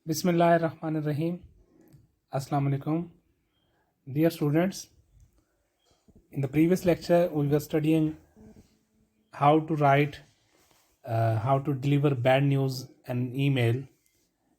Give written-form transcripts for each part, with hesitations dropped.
Bismillah ar-Rahman ar-Rahim. Assalamu alaikum. Dear students, in the previous lecture we were studying how to write, how to deliver bad news and email.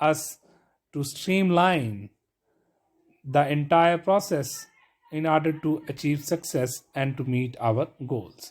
us to streamline the entire process in order to achieve success and to meet our goals.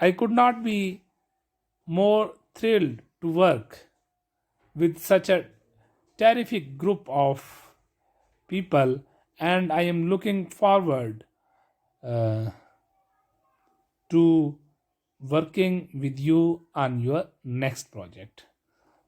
I could not be more thrilled to work with such a terrific group of people, and I am looking forward to working with you on your next project.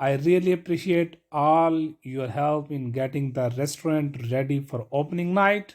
I really appreciate all your help in getting the restaurant ready for opening night.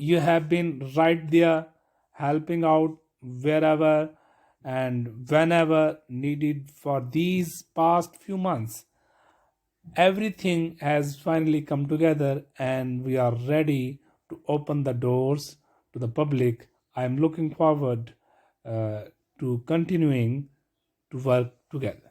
you have been right there helping out wherever and whenever needed for these past few months. Everything has finally come together and we are ready to open the doors to the public. I am looking forward to continuing to work together.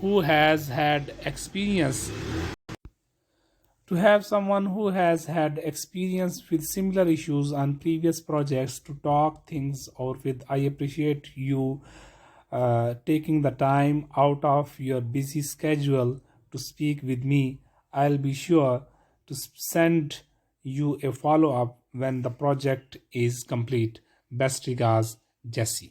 who has had experience with similar issues on previous projects to talk things out with. I appreciate you taking the time out of your busy schedule to speak with me. I'll be sure to send you a follow-up when the project is complete. Best regards, Jesse.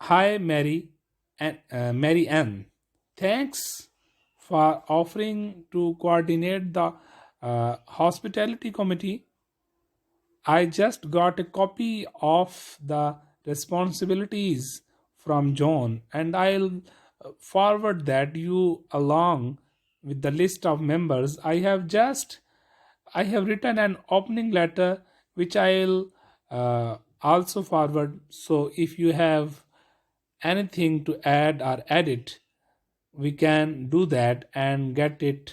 Hi Mary Ann. Thanks for offering to coordinate the hospitality committee. I just got a copy of the responsibilities from John, and I'll forward that you along with the list of members. I have written an opening letter which I'll also forward. So if you have anything to add or edit, we can do that and get it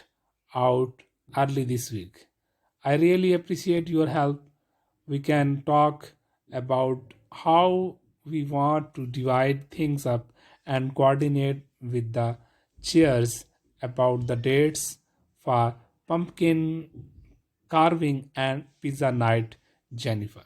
out early this week. I really appreciate your help. We can talk about how we want to divide things up and coordinate with the chairs about the dates for pumpkin carving and pizza night, Jennifer.